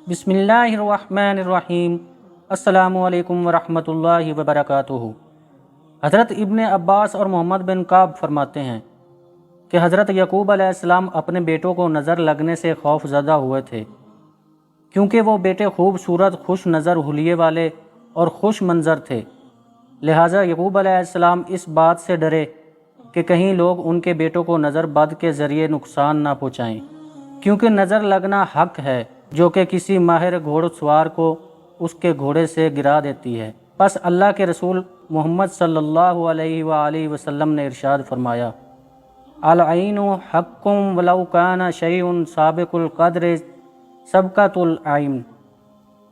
بسم اللہ الرحمن الرحیم۔ السلام علیکم ورحمۃ اللہ وبرکاتہ۔ حضرت ابن عباس اور محمد بن کعب فرماتے ہیں کہ حضرت یعقوب علیہ السلام اپنے بیٹوں کو نظر لگنے سے خوف زدہ ہوئے تھے، کیونکہ وہ بیٹے خوبصورت، خوش نظر، حلیے والے اور خوش منظر تھے۔ لہٰذا یعقوب علیہ السلام اس بات سے ڈرے کہ کہیں لوگ ان کے بیٹوں کو نظر بد کے ذریعے نقصان نہ پہنچائیں، کیونکہ نظر لگنا حق ہے جو کہ کسی ماہر گھوڑ سوار کو اس کے گھوڑے سے گرا دیتی ہے۔ پس اللہ کے رسول محمد صلی اللہ علیہ وآلہ وسلم نے ارشاد فرمایا، العین حق ولو کان شیء سابق القدر سبقۃ العین،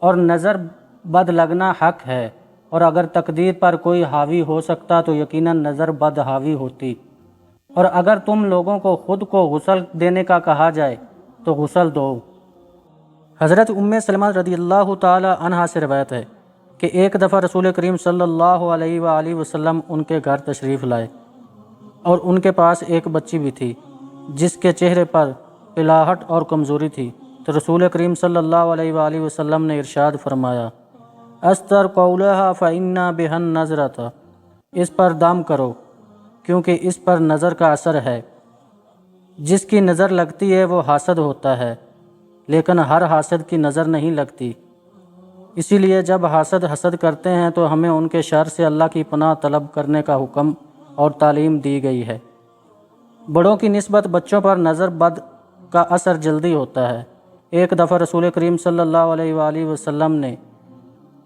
اور نظر بد لگنا حق ہے، اور اگر تقدیر پر کوئی حاوی ہو سکتا تو یقیناً نظر بد حاوی ہوتی۔ اور اگر تم لوگوں کو خود کو غسل دینے کا کہا جائے تو غسل دو۔ حضرت ام سلمہ رضی اللہ تعالی عنہا سے روایت ہے کہ ایک دفعہ رسول کریم صلی اللہ علیہ وآلہ وسلم ان کے گھر تشریف لائے، اور ان کے پاس ایک بچی بھی تھی جس کے چہرے پر پلاہٹ اور کمزوری تھی۔ تو رسول کریم صلی اللہ علیہ وآلہ وسلم نے ارشاد فرمایا، استر قولھا فإن بہا النظرۃ، اس پر دم کرو کیونکہ اس پر نظر کا اثر ہے۔ جس کی نظر لگتی ہے وہ حاسد ہوتا ہے، لیکن ہر حاسد کی نظر نہیں لگتی۔ اسی لیے جب حاسد حسد کرتے ہیں تو ہمیں ان کے شر سے اللہ کی پناہ طلب کرنے کا حکم اور تعلیم دی گئی ہے۔ بڑوں کی نسبت بچوں پر نظر بد کا اثر جلدی ہوتا ہے۔ ایک دفعہ رسول کریم صلی اللہ علیہ وآلہ وسلم نے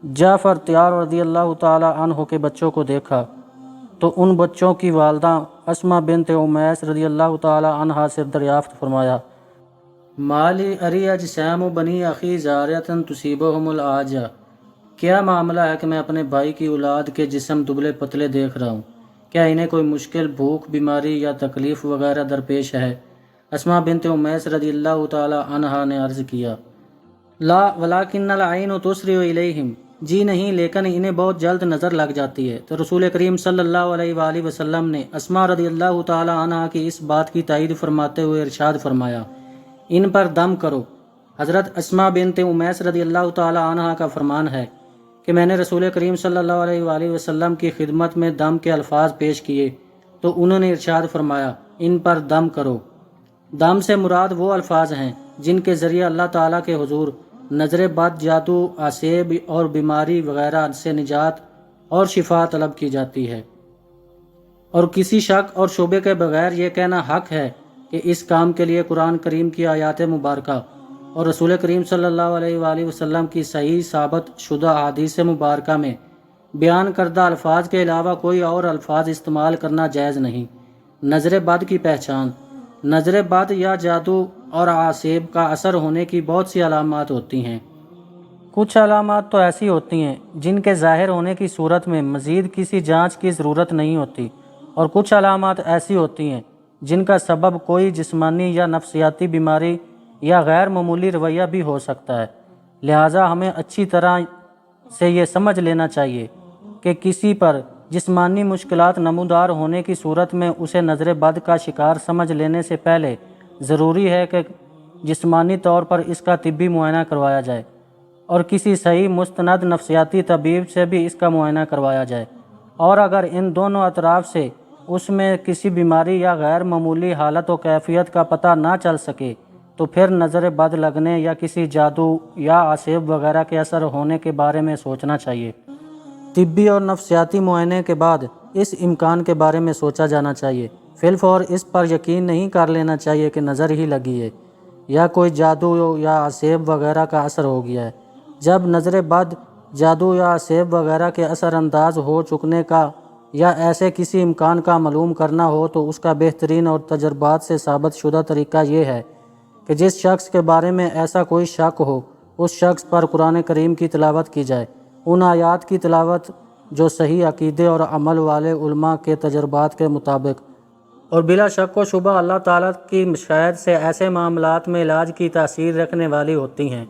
جعفر طیار رضی اللہ تعالی عنہ کے بچوں کو دیکھا تو ان بچوں کی والدہ اسماء بنت امیس رضی اللہ تعالی عنہا سے دریافت فرمایا، مالی اری اجسام بنی اخی زاریتن تصیبہم العاجہ، کیا معاملہ ہے کہ میں اپنے بھائی کی اولاد کے جسم دبلے پتلے دیکھ رہا ہوں، کیا انہیں کوئی مشکل، بھوک، بیماری یا تکلیف وغیرہ درپیش ہے؟ اسماء بنت امیس رضی اللہ تعالی عنہا نے عرض کیا، لا ولکن العین تسرع الیہم، جی نہیں، لیکن انہیں بہت جلد نظر لگ جاتی ہے۔ تو رسول کریم صلی اللہ علیہ وآلہ وسلم نے اسماء رضی اللہ تعالی عنہا کی اس بات کی تائید فرماتے ہوئے ارشاد فرمایا، ان پر دم کرو۔ حضرت اسماء بنت امیس رضی اللہ تعالی عنہا کا فرمان ہے کہ میں نے رسول کریم صلی اللہ علیہ وآلہ وسلم کی خدمت میں دم کے الفاظ پیش کیے تو انہوں نے ارشاد فرمایا، ان پر دم کرو۔ دم سے مراد وہ الفاظ ہیں جن کے ذریعے اللہ تعالیٰ کے حضور نظر بد، جادو، آسیب اور بیماری وغیرہ سے نجات اور شفا طلب کی جاتی ہے۔ اور کسی شک اور شبے کے بغیر یہ کہنا حق ہے کہ اس کام کے لیے قرآن کریم کی آیات مبارکہ اور رسول کریم صلی اللہ علیہ وآلہ وسلم کی صحیح ثابت شدہ احادیث مبارکہ میں بیان کردہ الفاظ کے علاوہ کوئی اور الفاظ استعمال کرنا جائز نہیں۔ نظر بد کی پہچان۔ نظر بد یا جادو اور آسیب کا اثر ہونے کی بہت سی علامات ہوتی ہیں۔ کچھ علامات تو ایسی ہوتی ہیں جن کے ظاہر ہونے کی صورت میں مزید کسی جانچ کی ضرورت نہیں ہوتی، اور کچھ علامات ایسی ہوتی ہیں جن کا سبب کوئی جسمانی یا نفسیاتی بیماری یا غیر معمولی رویہ بھی ہو سکتا ہے۔ لہٰذا ہمیں اچھی طرح سے یہ سمجھ لینا چاہیے کہ کسی پر جسمانی مشکلات نمودار ہونے کی صورت میں اسے نظر بد کا شکار سمجھ لینے سے پہلے ضروری ہے کہ جسمانی طور پر اس کا طبی معائنہ کروایا جائے، اور کسی صحیح مستند نفسیاتی طبیب سے بھی اس کا معائنہ کروایا جائے، اور اگر ان دونوں اطراف سے اس میں کسی بیماری یا غیر معمولی حالت و کیفیت کا پتہ نہ چل سکے تو پھر نظر بد لگنے یا کسی جادو یا آسیب وغیرہ کے اثر ہونے کے بارے میں سوچنا چاہیے۔ طبی اور نفسیاتی معائنے کے بعد اس امکان کے بارے میں سوچا جانا چاہیے۔ فی الفور اس پر یقین نہیں کر لینا چاہیے کہ نظر ہی لگی ہے یا کوئی جادو یا آسیب وغیرہ کا اثر ہو گیا ہے۔ جب نظر بد، جادو یا آسیب وغیرہ کے اثر انداز ہو چکنے کا یا ایسے کسی امکان کا معلوم کرنا ہو تو اس کا بہترین اور تجربات سے ثابت شدہ طریقہ یہ ہے کہ جس شخص کے بارے میں ایسا کوئی شک ہو اس شخص پر قرآن کریم کی تلاوت کی جائے، ان آیات کی تلاوت جو صحیح عقیدے اور عمل والے علماء کے تجربات کے مطابق اور بلا شک و شبہ اللہ تعالیٰ کی مشاہد سے ایسے معاملات میں علاج کی تاثیر رکھنے والی ہوتی ہیں۔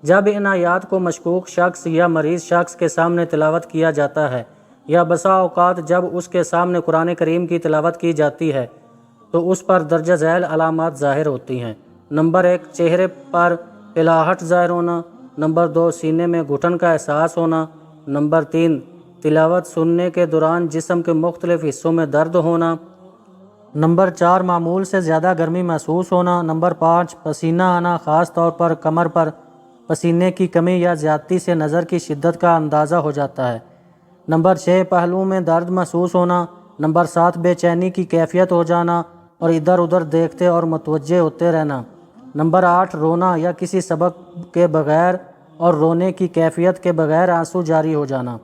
جب ان آیات کو مشکوک شخص یا مریض شخص کے سامنے تلاوت کیا جاتا ہے یا بسا اوقات جب اس کے سامنے قرآن کریم کی تلاوت کی جاتی ہے تو اس پر درجہ ذیل علامات ظاہر ہوتی ہیں۔ نمبر 1، چہرے پر پلاہٹ ظاہر ہونا۔ نمبر 2 سینے میں گھٹن کا احساس ہونا، نمبر 3 تلاوت سننے کے دوران جسم کے مختلف حصوں میں درد ہونا، نمبر 4 معمول سے زیادہ گرمی محسوس ہونا، نمبر 5 پسینہ آنا، خاص طور پر کمر پر پسینے کی کمی یا زیادتی سے نظر کی شدت کا اندازہ ہو جاتا ہے، نمبر 6 پہلوؤں میں درد محسوس ہونا، نمبر 7 بے چینی کی کیفیت ہو جانا اور ادھر ادھر دیکھتے اور متوجہ ہوتے رہنا، نمبر 8 رونا یا کسی سبب کے بغیر اور رونے کی کیفیت کے بغیر آنسو جاری ہو جانا،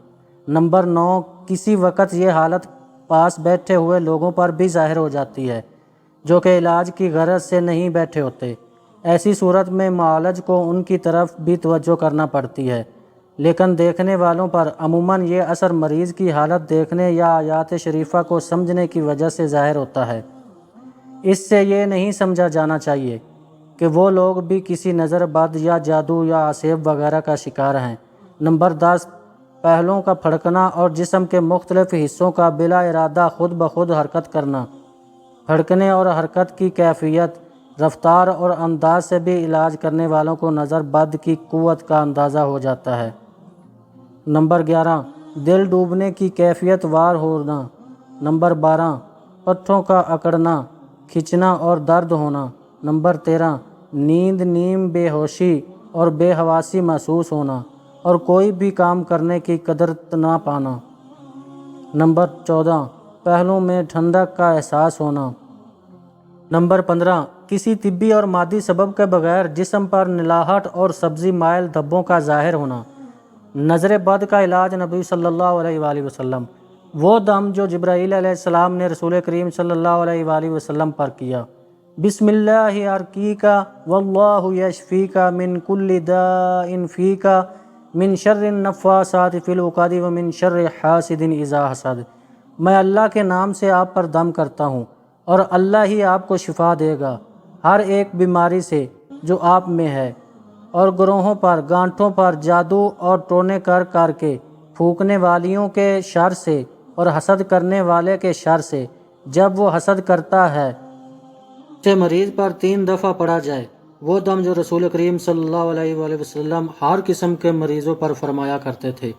نمبر 9 کسی وقت یہ حالت پاس بیٹھے ہوئے لوگوں پر بھی ظاہر ہو جاتی ہے جو کہ علاج کی غرض سے نہیں بیٹھے ہوتے، ایسی صورت میں معالج کو ان کی طرف بھی توجہ کرنا پڑتی ہے، لیکن دیکھنے والوں پر عموماً یہ اثر مریض کی حالت دیکھنے یا آیات شریفہ کو سمجھنے کی وجہ سے ظاہر ہوتا ہے۔ اس سے یہ نہیں سمجھا جانا چاہیے کہ وہ لوگ بھی کسی نظر بد یا جادو یا عصیب وغیرہ کا شکار ہیں۔ نمبر 10 پہلوؤں کا پھڑکنا اور جسم کے مختلف حصوں کا بلا ارادہ خود بخود حرکت کرنا، پھڑکنے اور حرکت کی کیفیت، رفتار اور انداز سے بھی علاج کرنے والوں کو نظر بد کی قوت کا اندازہ ہو جاتا ہے۔ نمبر 11 دل ڈوبنے کی کیفیت وار ہونا، نمبر 12 پٹھوں کا اکڑنا، کھچنا اور درد ہونا، نمبر 13 نیند، نیم بے ہوشی اور بے حواسی محسوس ہونا اور کوئی بھی کام کرنے کی قدرت نہ پانا، نمبر 14 پہلوؤں میں ٹھنڈک کا احساس ہونا، نمبر 15 کسی طبی اور مادی سبب کے بغیر جسم پر نلاہٹ اور سبزی مائل دھبوں کا ظاہر ہونا۔ نظر بد کا علاج نبی صلی اللہ علیہ وآلہ وسلم وہ دم جو جبرائیل علیہ السلام نے رسول کریم صلی اللہ علیہ وآلہ وسلم پر کیا، بسم اللہ ارقیکا واللہ یشفیکا من کل داء فیکا من شر النفاثات فی العقد ومن شر حاسد اذا حسد، میں اللہ کے نام سے آپ پر دم کرتا ہوں اور اللہ ہی آپ کو شفا دے گا ہر ایک بیماری سے جو آپ میں ہے، اور گروہوں پر، گانٹھوں پر، جادو اور ٹونے کر کے، پھونکنے والیوں کے شر سے اور حسد کرنے والے کے شر سے، جب وہ حسد کرتا ہے سے مریض پر 3 دفعہ پڑھا جائے، وہ دم جو رسول کریم صلی اللہ علیہ وآلہ وسلم ہر قسم کے مریضوں پر فرمایا کرتے تھے،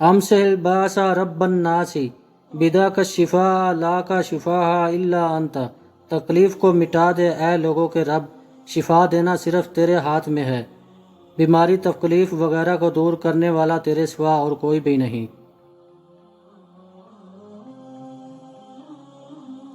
امسح الباس رب الناس بداک الشفاء لا کا شفاء الا انت، تکلیف کو مٹا دے اے لوگوں کے رب، شفا دینا صرف تیرے ہاتھ میں ہے، بیماری تکلیف وغیرہ کو دور کرنے والا تیرے سوا اور کوئی بھی نہیں۔